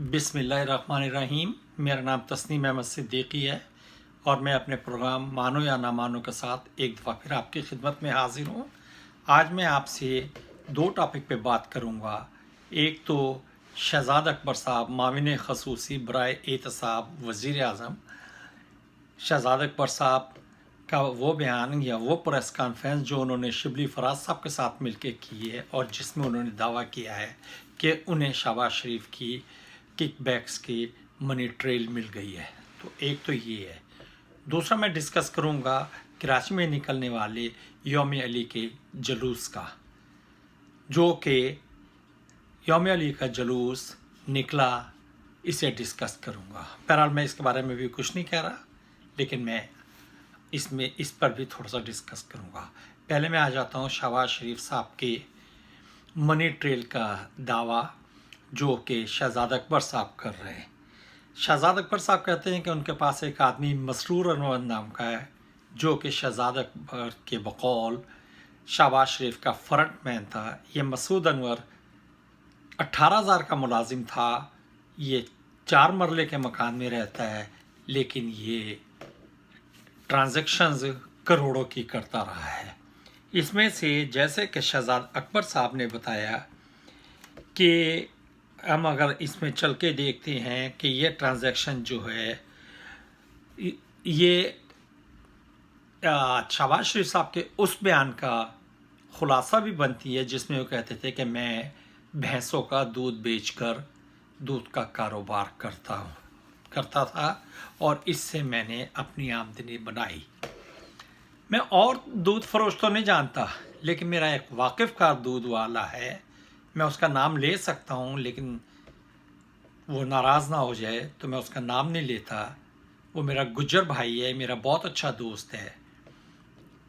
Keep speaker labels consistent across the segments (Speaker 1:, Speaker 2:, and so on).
Speaker 1: बिस्मिल्लाहिर्रहमानिर्रहीम। मेरा नाम तस्नीम अहमद सिद्दीकी है और मैं अपने प्रोग्राम मानो या ना मानो के साथ एक दफ़ा फिर आपकी खिदमत में हाजिर हूँ। आज मैं आपसे दो टॉपिक पे बात करूँगा। एक तो शहजाद अकबर साहब माविन खसूसी बराए एहतसाब वज़ीर आज़म, शहजाद अकबर साहब का वो बयान या वो प्रेस कॉन्फ्रेंस जो उन्होंने शिबली फराज साहब के साथ मिलकर की है और जिसमें उन्होंने दावा किया है कि उन्हें शहबाज शरीफ की किकबैक्स की मनी ट्रेल मिल गई है। तो एक तो ये है। दूसरा मैं डिस्कस करूँगा कराची में निकलने वाले यौम अली के जलूस का, जो कि यौम अली का जलूस निकला, इसे डिस्कस करूँगा। बहरहाल मैं इसके बारे में भी कुछ नहीं कह रहा, लेकिन मैं इस पर भी थोड़ा सा डिस्कस करूँगा। पहले मैं आ जाता हूँ शहबाज शरीफ साहब के मनी ट्रेल का दावा जो कि शहजाद अकबर साहब कर रहे हैं। शहजाद अकबर साहब कहते हैं कि उनके पास एक आदमी मसरूर अनवर नाम का है, जो कि शहजाद अकबर के बकौल शहबाज शरीफ का फ्रंट मैन था। ये मसूद अनवर 18,000 का मुलाजिम था। ये 4 मरले के मकान में रहता है, लेकिन ये ट्रांजैक्शंस करोड़ों की करता रहा है। इसमें से जैसे कि शहजाद अकबर साहब ने बताया कि हम अगर इसमें चल के देखते हैं कि ये ट्रांजैक्शन जो है ये शहबाज शरीफ साहब के उस बयान का खुलासा भी बनती है जिसमें वो कहते थे कि मैं भैंसों का दूध बेचकर दूध का कारोबार करता था और इससे मैंने अपनी आमदनी बनाई। मैं और दूध फरोश तो नहीं जानता, लेकिन मेरा एक वाकिफ़ का दूध वाला है, मैं उसका नाम ले सकता हूँ, लेकिन वो नाराज़ ना हो जाए तो मैं उसका नाम नहीं लेता। वो मेरा गुज्जर भाई है, मेरा बहुत अच्छा दोस्त है।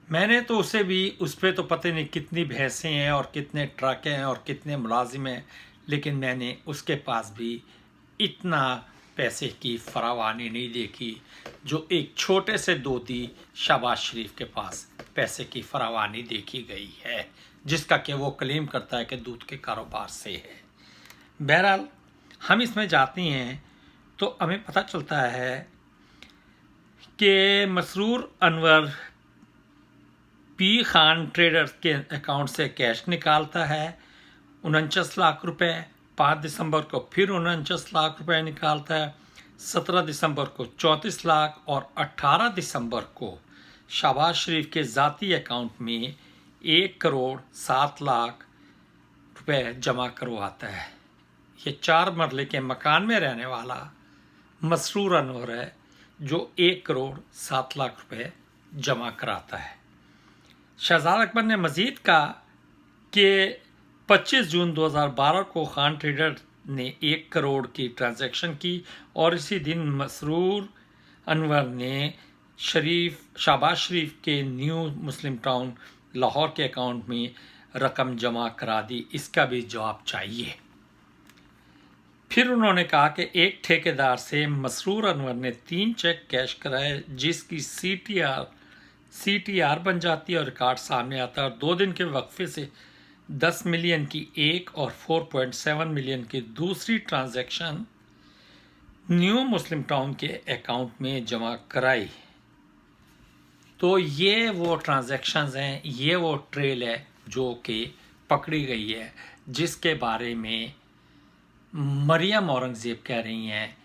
Speaker 1: मैंने तो उसे भी उस पर तो पता नहीं कितनी भैंसें हैं और कितने ट्रक हैं और कितने मुलाजिम हैं, लेकिन मैंने उसके पास भी इतना पैसे की फरावानी नहीं देखी जो एक छोटे से दोती शहबाज शरीफ के पास पैसे की फरावानी देखी गई है, जिसका कि वो क्लेम करता है कि दूध के कारोबार से है। बहरहाल हम इसमें जाते हैं तो हमें पता चलता है कि मसरूर अनवर पी खान ट्रेडर्स के अकाउंट से कैश निकालता है 49 लाख रुपए। 5 दिसंबर को फिर 49 लाख रुपए निकालता है। 17 दिसंबर को 34 लाख और 18 दिसंबर को शहबाज शरीफ के ज़ाती अकाउंट में 1 करोड़ 7 लाख रुपए जमा करवाता है। ये 4 मरले के मकान में रहने वाला मसरूर अनवर है जो 1 करोड़ 7 लाख रुपए जमा कराता है। शहजाद अकबर ने मज़ीद कहा कि 25 जून 2012 को खान ट्रेडर ने 1 करोड़ की ट्रांजैक्शन की और इसी दिन मसरूर अनवर ने शहबाज शरीफ के न्यू मुस्लिम टाउन लाहौर के अकाउंट में रकम जमा करा दी। इसका भी जवाब चाहिए। फिर उन्होंने कहा कि एक ठेकेदार से मसरूर अनवर ने 3 चेक कैश कराए, जिसकी CTR बन जाती है और रिकॉर्ड सामने आता है। और 2 दिन के वक्फे से 10 मिलियन की एक और 4.7 मिलियन की दूसरी ट्रांजैक्शन न्यू मुस्लिम टाउन के अकाउंट में जमा कराई। तो ये वो ट्रांजैक्शंस हैं, ये वो ट्रेल है जो कि पकड़ी गई है, जिसके बारे में मरियम औरंगज़ेब कह रही हैं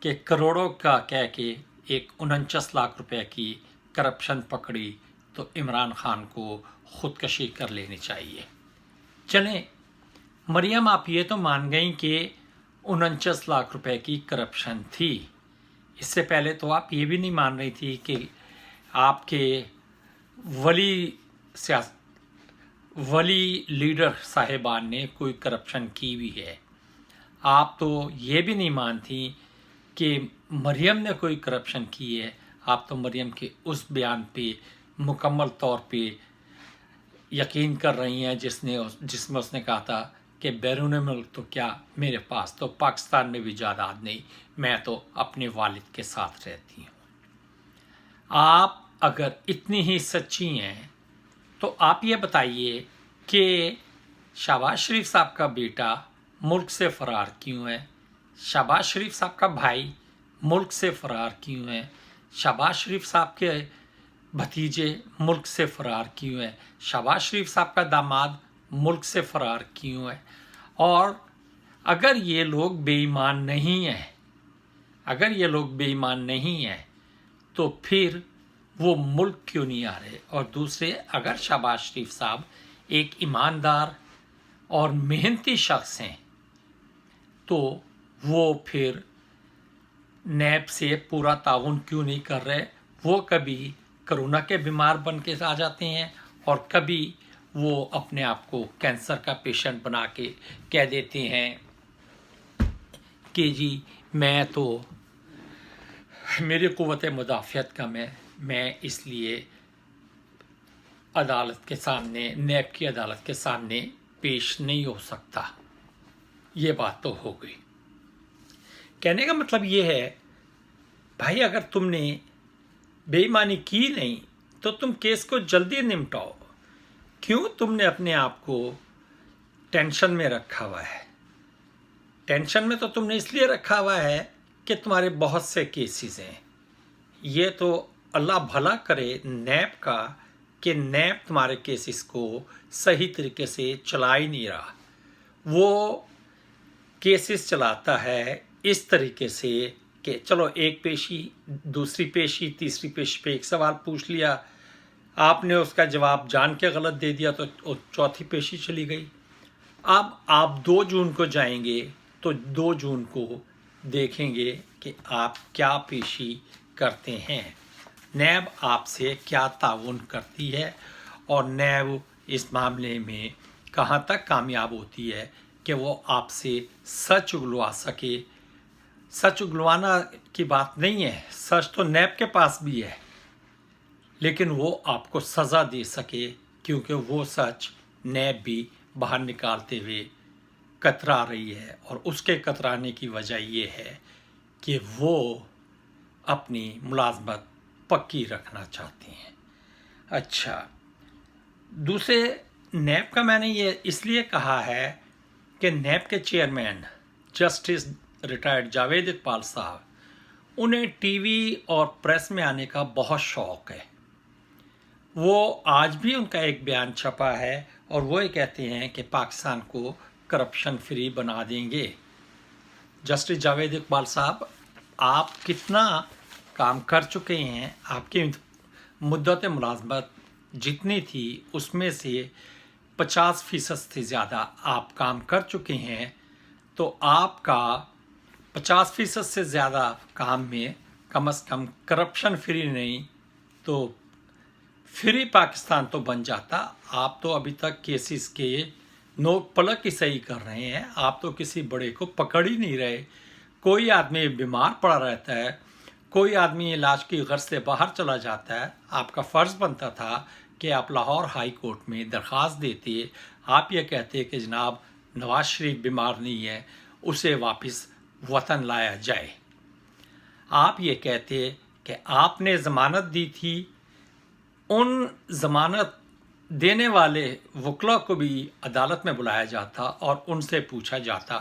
Speaker 1: कि करोड़ों का कह के एक 49 लाख रुपए की करप्शन पकड़ी तो इमरान खान को ख़ुदकशी कर लेनी चाहिए। चलें, मरियम आप ये तो मान गई कि 49 लाख रुपए की करप्शन थी। इससे पहले तो आप ये भी नहीं मान रही थी कि आपके वली लीडर साहिबान ने कोई करप्शन की भी है। आप तो ये भी नहीं मानती कि मरियम ने कोई करप्शन की है। आप तो मरियम के उस बयान पे मुकम्मल तौर पे यकीन कर रही हैं जिसमें उसने कहा था कि बैरून मुल्क तो क्या, मेरे पास तो पाकिस्तान में भी जायदाद नहीं, मैं तो अपने वालिद के साथ रहती हूँ। आप अगर इतनी ही सच्ची हैं तो आप ये बताइए कि शहबाज शरीफ साहब का बेटा मुल्क से फ़रार क्यों है? शहबाज शरीफ साहब का भाई मुल्क से फ़रार क्यों है? शहबाज शरीफ साहब के भतीजे मुल्क से फ़रार क्यों है? शहबाज शरीफ साहब का दामाद मुल्क से फ़रार क्यों है? और अगर ये लोग बेईमान नहीं हैं, अगर ये लोग बेईमान नहीं हैं तो फिर वो मुल्क क्यों नहीं आ रहे? और दूसरे, अगर शहबाज शरीफ साहब एक ईमानदार और मेहनती शख्स हैं तो वो फिर नैब से पूरा ताउन क्यों नहीं कर रहे? वो कभी कोरोना के बीमार बन के आ जाते हैं और कभी वो अपने आप को कैंसर का पेशेंट बना के कह देते हैं कि जी मैं तो, मेरी क़ुव्वत मुदाफ़ियत कम है, मैं इसलिए अदालत के सामने, नैब की अदालत के सामने पेश नहीं हो सकता। ये बात तो हो गई। कहने का मतलब ये है, भाई अगर तुमने बेईमानी की नहीं तो तुम केस को जल्दी निपटाओ। क्यों तुमने अपने आप को टेंशन में रखा हुआ है? टेंशन में तो तुमने इसलिए रखा हुआ है कि तुम्हारे बहुत से केसेस हैं। ये तो अल्लाह भला करे नैब का कि नैब तुम्हारे केसेस को सही तरीके से चला ही नहीं रहा। वो केसेस चलाता है इस तरीके से कि चलो एक पेशी, दूसरी पेशी, तीसरी पेशी पे एक सवाल पूछ लिया, आपने उसका जवाब जान के गलत दे दिया तो चौथी पेशी चली गई। अब आप 2 जून को जाएंगे तो 2 जून को देखेंगे कि आप क्या पेशी करते हैं, नैब आपसे क्या ताउन करती है और नैब इस मामले में कहाँ तक कामयाब होती है कि वो आपसे सच उगलवा सके। सच उगलवाना की बात नहीं है, सच तो नैब के पास भी है, लेकिन वो आपको सज़ा दे सके, क्योंकि वो सच नैब भी बाहर निकालते हुए कतरा रही है। और उसके कतराने की वजह ये है कि वो अपनी मुलाजमत पक्की रखना चाहते हैं। अच्छा, दूसरे, नैब का मैंने ये इसलिए कहा है कि नैब के chairman justice retired Javed Iqbal साहब, उन्हें टीवी और प्रेस में आने का बहुत शौक़ है। वो आज भी उनका एक बयान छपा है और वो ये कहते हैं कि पाकिस्तान को करप्शन फ्री बना देंगे। जस्टिस जावेद इकबाल साहब, आप कितना काम कर चुके हैं? आपकी मुद्दत मुलाजमत जितनी थी उसमें से 50% से ज़्यादा आप काम कर चुके हैं, तो आपका 50% से ज़्यादा काम में कम से कम करप्शन फ्री नहीं तो फ्री पाकिस्तान तो बन जाता। आप तो अभी तक केसेस के नोक पलक ही सही कर रहे हैं, आप तो किसी बड़े को पकड़ ही नहीं रहे। कोई आदमी बीमार पड़ा रहता है, कोई आदमी इलाज की गर्ज से बाहर चला जाता है, आपका फ़र्ज़ बनता था कि आप लाहौर हाई कोर्ट में दरख्वास्त देते, आप ये कहते कि जनाब नवाज शरीफ बीमार नहीं है, उसे वापस वतन लाया जाए। आप ये कहते कि आपने ज़मानत दी थी, उन ज़मानत देने वाले वकला को भी अदालत में बुलाया जाता और उनसे पूछा जाता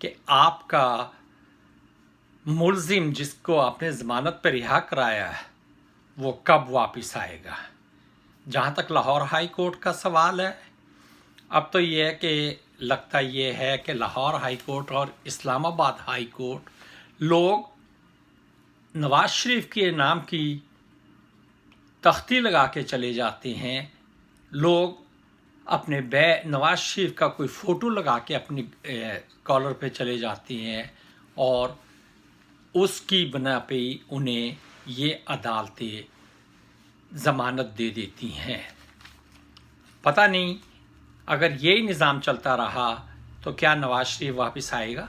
Speaker 1: कि आपका मुलजिम जिसको आपने ज़मानत पर रिहा कराया है वो कब वापस आएगा। जहाँ तक लाहौर हाई कोर्ट का सवाल है, अब तो ये है कि लगता ये है कि लाहौर हाई कोर्ट और इस्लामाबाद हाई कोर्ट लोग नवाज शरीफ के नाम की तख्ती लगा के चले जाते हैं। लोग अपने नवाज शरीफ का कोई फ़ोटो लगा के अपनी कॉलर पे चले जाते हैं और उसकी बना पे उन्हें ये अदालतें ज़मानत दे देती हैं। पता नहीं अगर यही निज़ाम चलता रहा तो क्या नवाज शरीफ वापस आएगा?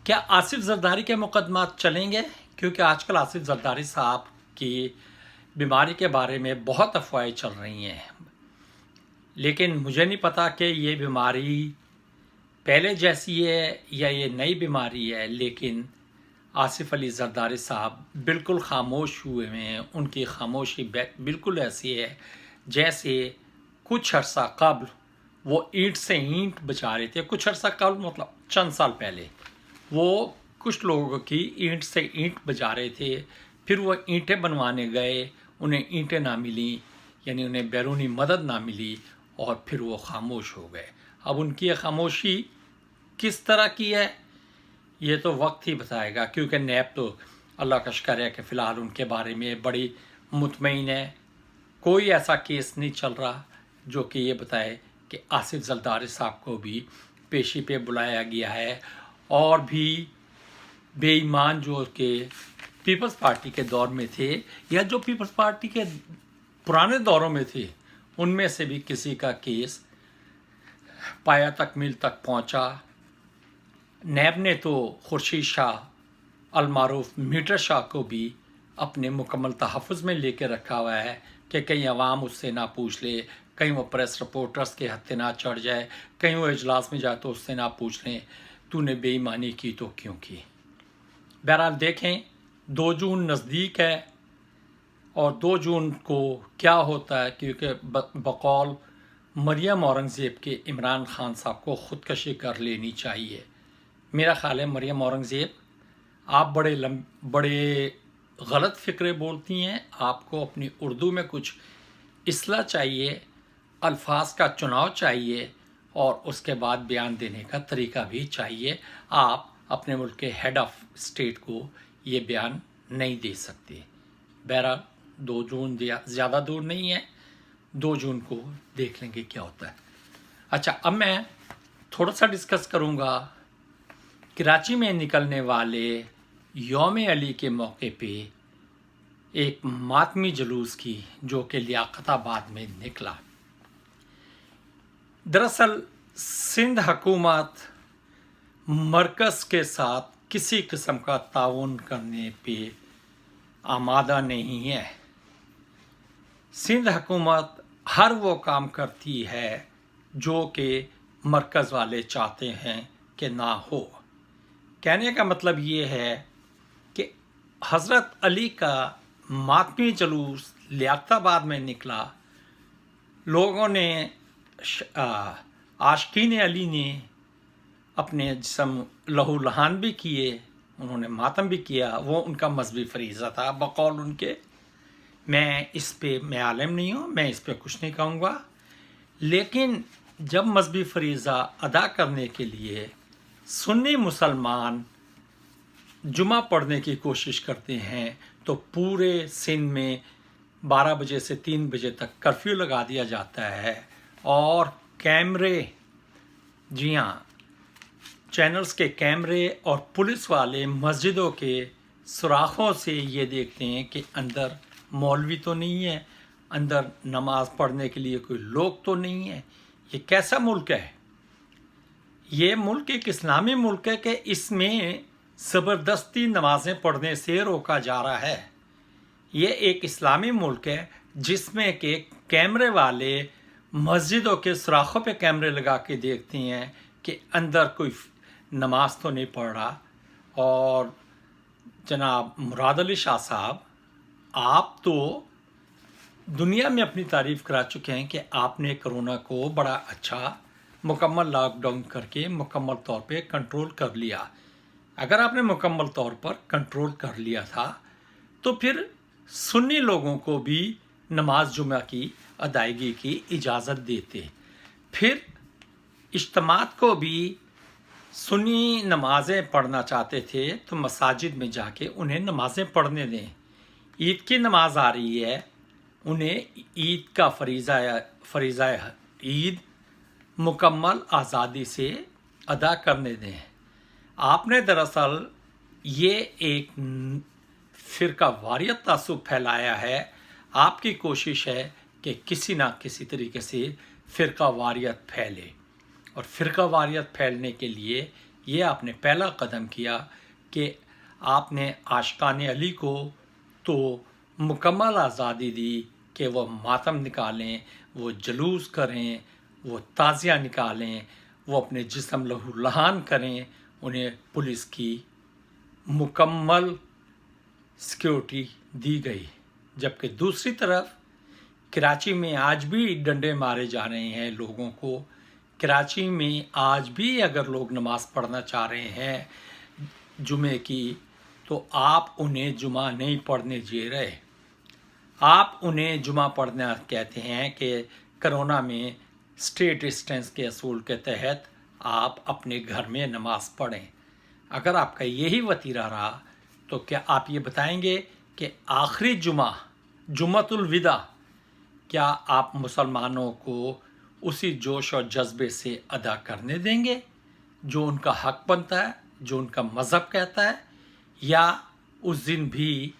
Speaker 1: क्या आसिफ जरदारी के मुकदमात चलेंगे? क्योंकि आजकल आसिफ जरदारी साहब की बीमारी के बारे में बहुत अफवाहें चल रही हैं, लेकिन मुझे नहीं पता कि ये बीमारी पहले जैसी है या ये नई बीमारी है। लेकिन आसिफ अली जरदारी साहब बिल्कुल खामोश हुए हैं। उनकी खामोशी बिल्कुल ऐसी है जैसे कुछ अर्सा कबल वो ईंट से ईंट बचा रहे थे। कुछ अर्सा कबल मतलब चंद साल पहले وہ कुछ लोगों की ईंट से ईंट बजा रहे थे, फिर वो ईंटें बनवाने गए, उन्हें ईंटें ना मिली, यानी उन्हें बैरूनी मदद ना मिली, और फिर वो खामोश हो गए। अब उनकी ये खामोशी किस तरह की है ये तो वक्त ही बताएगा, क्योंकि नैब तो अल्लाह का शुक्र है कि फ़िलहाल उनके बारे में बड़ी मुतमईन है। कोई ऐसा केस नहीं चल रहा जो कि ये बताए कि आसिफ जरदारी साहब को भी पेशी पे बुलाया गया है, और भी बेईमान जो कि पीपल्स पार्टी के दौर में थे या जो पीपल्स पार्टी के पुराने दौरों में थे, उनमें से भी किसी का केस पाया तकमील तक पहुंचा। नैब ने तो खुर्शीद शाह अलमारूफ मीटर शाह को भी अपने मुकम्मल तहफ़्फ़ुज़ में लेके रखा हुआ है कि कहीं अवाम उससे ना पूछ ले, कहीं वो प्रेस रिपोर्टर्स के हत्थे ना चढ़ जाए, कहीं वो इजलास में जाए तो उससे ना पूछ लें तूने बेईमानी की तो क्यों की। बहरहाल देखें, 2 जून नज़दीक है, और 2 जून को क्या होता है, क्योंकि बकौल मरियम औरंगज़ेब के इमरान खान साहब को ख़ुदकशी कर लेनी चाहिए। मेरा ख़्याल है मरियम औरंगज़ेब, आप बड़े गलत फ़िक्रे बोलती हैं, आपको अपनी उर्दू में कुछ इस्लाह चाहिए, अल्फाज का चुनाव चाहिए, और उसके बाद बयान देने का तरीका भी चाहिए। आप अपने मुल्क के हेड ऑफ स्टेट को ये बयान नहीं दे सकते। बहरहाल 2 जून ज़्यादा दूर नहीं है, 2 जून को देख लेंगे क्या होता है। अच्छा, अब मैं थोड़ा सा डिस्कस करूँगा कराची में निकलने वाले यौम अली के मौके पे एक मातमी जुलूस की, जो कि लियाकताबाद में निकला। दरअसल सिंध हुकूमत मरकज़ के साथ किसी किस्म का ताउन करने पे आमादा नहीं है। सिंध हुकूमत हर वो काम करती है जो कि मरकज़ वाले चाहते हैं कि ना हो। कहने का मतलब ये है कि हज़रत अली का मातमी जुलूस लियाकताबाद में निकला, लोगों ने आशिकीन अली ने अपने जिस्म लहू लहान भी किए, उन्होंने मातम भी किया, वो उनका मजहबी फरीज़ा था बकौल उनके। मैं इस पे मैं आलिम नहीं हूँ, मैं इस पे कुछ नहीं कहूँगा, लेकिन जब मजहबी फरीज़ा अदा करने के लिए सुन्नी मुसलमान जुमा पढ़ने की कोशिश करते हैं तो पूरे सिंध में 12 बजे से 3 बजे तक कर्फ्यू लगा दिया जाता है, और कैमरे, जी हाँ, चैनल्स के कैमरे और पुलिस वाले मस्जिदों के सुराखों से ये देखते हैं कि अंदर मौलवी तो नहीं है, अंदर नमाज पढ़ने के लिए कोई लोग तो नहीं है। ये कैसा मुल्क है? ये मुल्क एक इस्लामी मुल्क है कि इसमें ज़बरदस्ती नमाज़ें पढ़ने से रोका जा रहा है। ये एक इस्लामी मुल्क है जिसमें के कैमरे वाले मस्जिदों के सुराखों पे कैमरे लगा के देखते हैं कि अंदर कोई नमाज तो नहीं पढ़ रहा। और जनाब मुराद अली शाह साहब, आप तो दुनिया में अपनी तारीफ़ करा चुके हैं कि आपने कोरोना को बड़ा अच्छा मुकम्मल लॉकडाउन करके मुकम्मल तौर पे कंट्रोल कर लिया। अगर आपने मुकम्मल तौर पर कंट्रोल कर लिया था तो फिर सुन्नी लोगों को भी नमाज जुमा की अदायगी की इजाज़त देते, फिर इज्तिमात को भी सुन्नी नमाज़ें पढ़ना चाहते थे तो मसाजिद में जाके उन्हें नमाज़ें पढ़ने दें। ईद की नमाज आ रही है, उन्हें ईद का फरीज़ा ईद मुकम्मल आज़ादी से अदा करने दें। आपने दरअसल ये एक फ़िरका वारियत तासुब फैलाया है। आपकी कोशिश है कि किसी ना किसी तरीके से फ़िरका वारियत फैले, और फ़िरका वारियत फैलने के लिए ये आपने पहला कदम किया कि आपने आशिकान अली को तो मुकम्मल आज़ादी दी कि वो मातम निकालें, वो जुलूस करें, वो ताज़िया निकालें, वो अपने जिस्म लहू लहान करें, उन्हें पुलिस की मुकम्मल सिक्योरिटी दी गई। जबकि दूसरी तरफ कराची में आज भी डंडे मारे जा रहे हैं लोगों को। कराची में आज भी अगर लोग नमाज़ पढ़ना चाह रहे हैं, जुमे की, तो आप उन्हें जुमा नहीं पढ़ने दे रहे। आप उन्हें जुमा पढ़ना कहते हैं कि कोरोना में स्टेट डिस्टेंस के असूल के तहत आप अपने घर में नमाज पढ़ें। अगर आपका यही वतीरा रहा तो क्या आप ये बताएंगे कि आखिरी जुम्मतुल विदा क्या आप मुसलमानों को उसी जोश और जज्बे से अदा करने देंगे जो उनका हक बनता है, जो उनका मज़हब कहता है, या उस दिन भी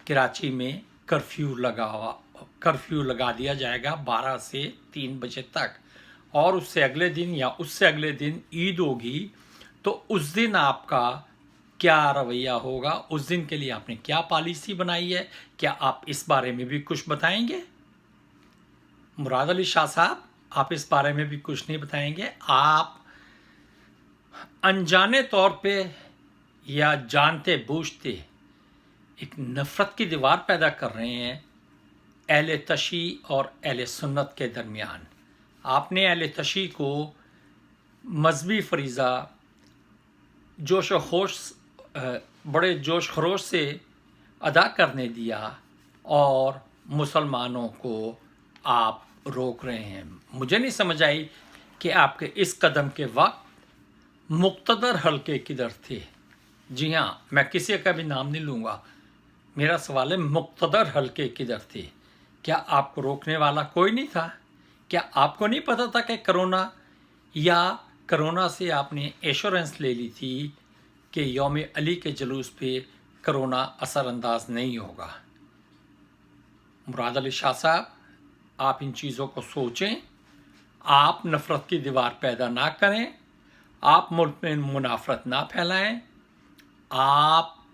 Speaker 1: कराची में कर्फ्यू लगा दिया जाएगा 12 से 3 बजे तक, और उससे अगले दिन या उससे अगले दिन ईद होगी, तो उस दिन आपका क्या रवैया होगा? उस दिन के लिए आपने क्या पॉलिसी बनाई है? क्या आप इस बारे में भी कुछ बताएंगे? मुराद अली शाह साहब, आप इस बारे में भी कुछ नहीं बताएंगे? आप अनजाने तौर पे या जानते बूझते एक नफ़रत की दीवार पैदा कर रहे हैं अहले तशी और अहले सुन्नत के दरमियान। आपने अहले तशी को मजहबी फरीज़ा बड़े जोश खरोश से अदा करने दिया और मुसलमानों को आप रोक रहे हैं। मुझे नहीं समझ आई कि आपके इस कदम के वक्त मुक्तदर हल्के किधर थे। जी हाँ, मैं किसी का भी नाम नहीं लूँगा, मेरा सवाल है मुक्तदर हल्के किधर थे? क्या आपको रोकने वाला कोई नहीं था? क्या आपको नहीं पता था कि कोरोना से आपने एश्योरेंस ले ली थी कि यौम अली के जुलूस पे कोरोना असरअंदाज नहीं होगा? मुराद अली शाह साहब, आप इन चीज़ों को सोचें, आप नफ़रत की दीवार पैदा ना करें, आप मुल्क में मुनाफरत ना फैलाएं, आप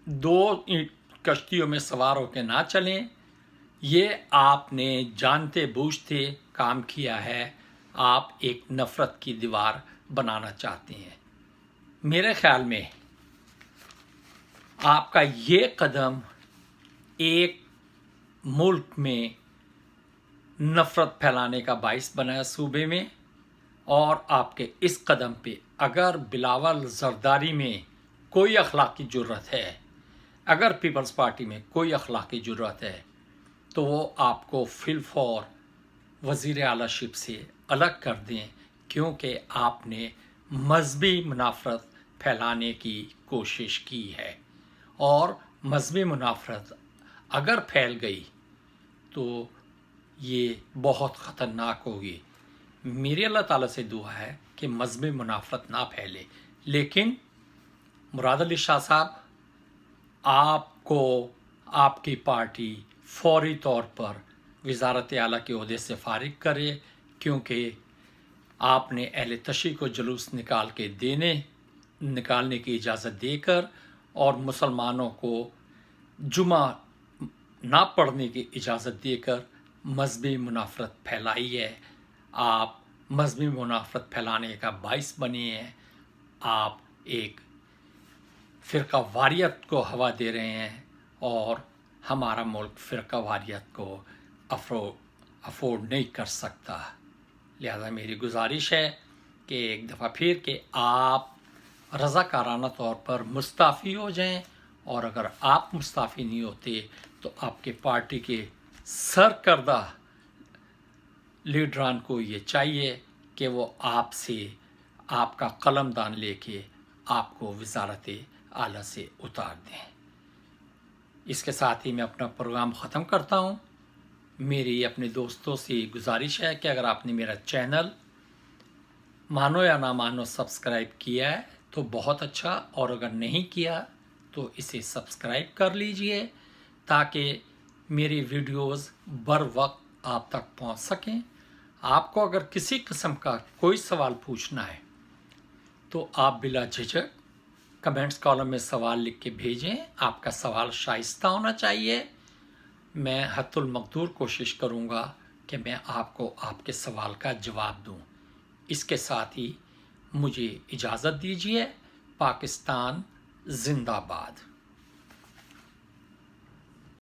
Speaker 1: 2 कश्तियों में सवार होकर ना चलें। ये आपने जानते बूझते काम किया है। आप एक नफ़रत की दीवार बनाना चाहते हैं। मेरे ख्याल में आपका ये कदम एक मुल्क में नफ़रत फैलाने का बाइस बना है सूबे में, और आपके इस कदम पे अगर बिलावल ज़रदारी में कोई अखलाकी जुर्रत है, अगर पीपल्स पार्टी में कोई अखलाकी जुर्रत है, तो वो आपको फिलफौर वज़ीर आलाशिप से अलग कर दें, क्योंकि आपने मजहबी मुनाफरत फैलाने की कोशिश की है, और मजहबी मुनाफरत अगर फैल गई तो ये बहुत ख़तरनाक होगी। मेरी अल्लाह ताला से दुआ है कि मजहबी मुनाफरत ना फैले। लेकिन मुराद अली शाह साहब, आपको आपकी पार्टी फौरी तौर पर वज़ारत आला के ओहदे से फारिग करे, क्योंकि आपने अहले तशी को जुलूस निकालने की इजाज़त देकर और मुसलमानों को जुमा ना पढ़ने की इजाज़त देकर मजहबी मुनाफरत फैलाई है। आप मजहबी मुनाफरत फैलाने का बाइस बने हैं। आप एक फ़िरका वारियत को हवा दे रहे हैं, और हमारा मुल्क फ़िरका वारियत को अफोर्ड नहीं कर सकता। लिहाजा मेरी गुजारिश है कि एक दफ़ा फिर कि आप रज़ाकाराना तौर पर मुस्ताफ़ी हो जाएं, और अगर आप मुस्ताफ़ी नहीं होते तो आपके पार्टी के सरकर्दा लीडरान को ये चाहिए कि वो आपसे आपका कलमदान लेके आपको वज़ारत आला से उतार दें। इसके साथ ही मैं अपना प्रोग्राम ख़त्म करता हूँ। मेरी अपने दोस्तों से गुजारिश है कि अगर आपने मेरा चैनल मानो या ना मानो सब्सक्राइब किया है तो बहुत अच्छा, और अगर नहीं किया तो इसे सब्सक्राइब कर लीजिए, ताकि मेरी वीडियोस बर वक्त आप तक पहुंच सकें। आपको अगर किसी किस्म का कोई सवाल पूछना है तो आप बिला झिझक कमेंट्स कॉलम में सवाल लिख के भेजें। आपका सवाल शाइस्ता होना चाहिए। मैं हत्तुल मक़दूर कोशिश करूँगा कि मैं आपको आपके सवाल का जवाब दूँ। इसके साथ ही मुझे इजाज़त दीजिए। पाकिस्तान जिंदाबाद।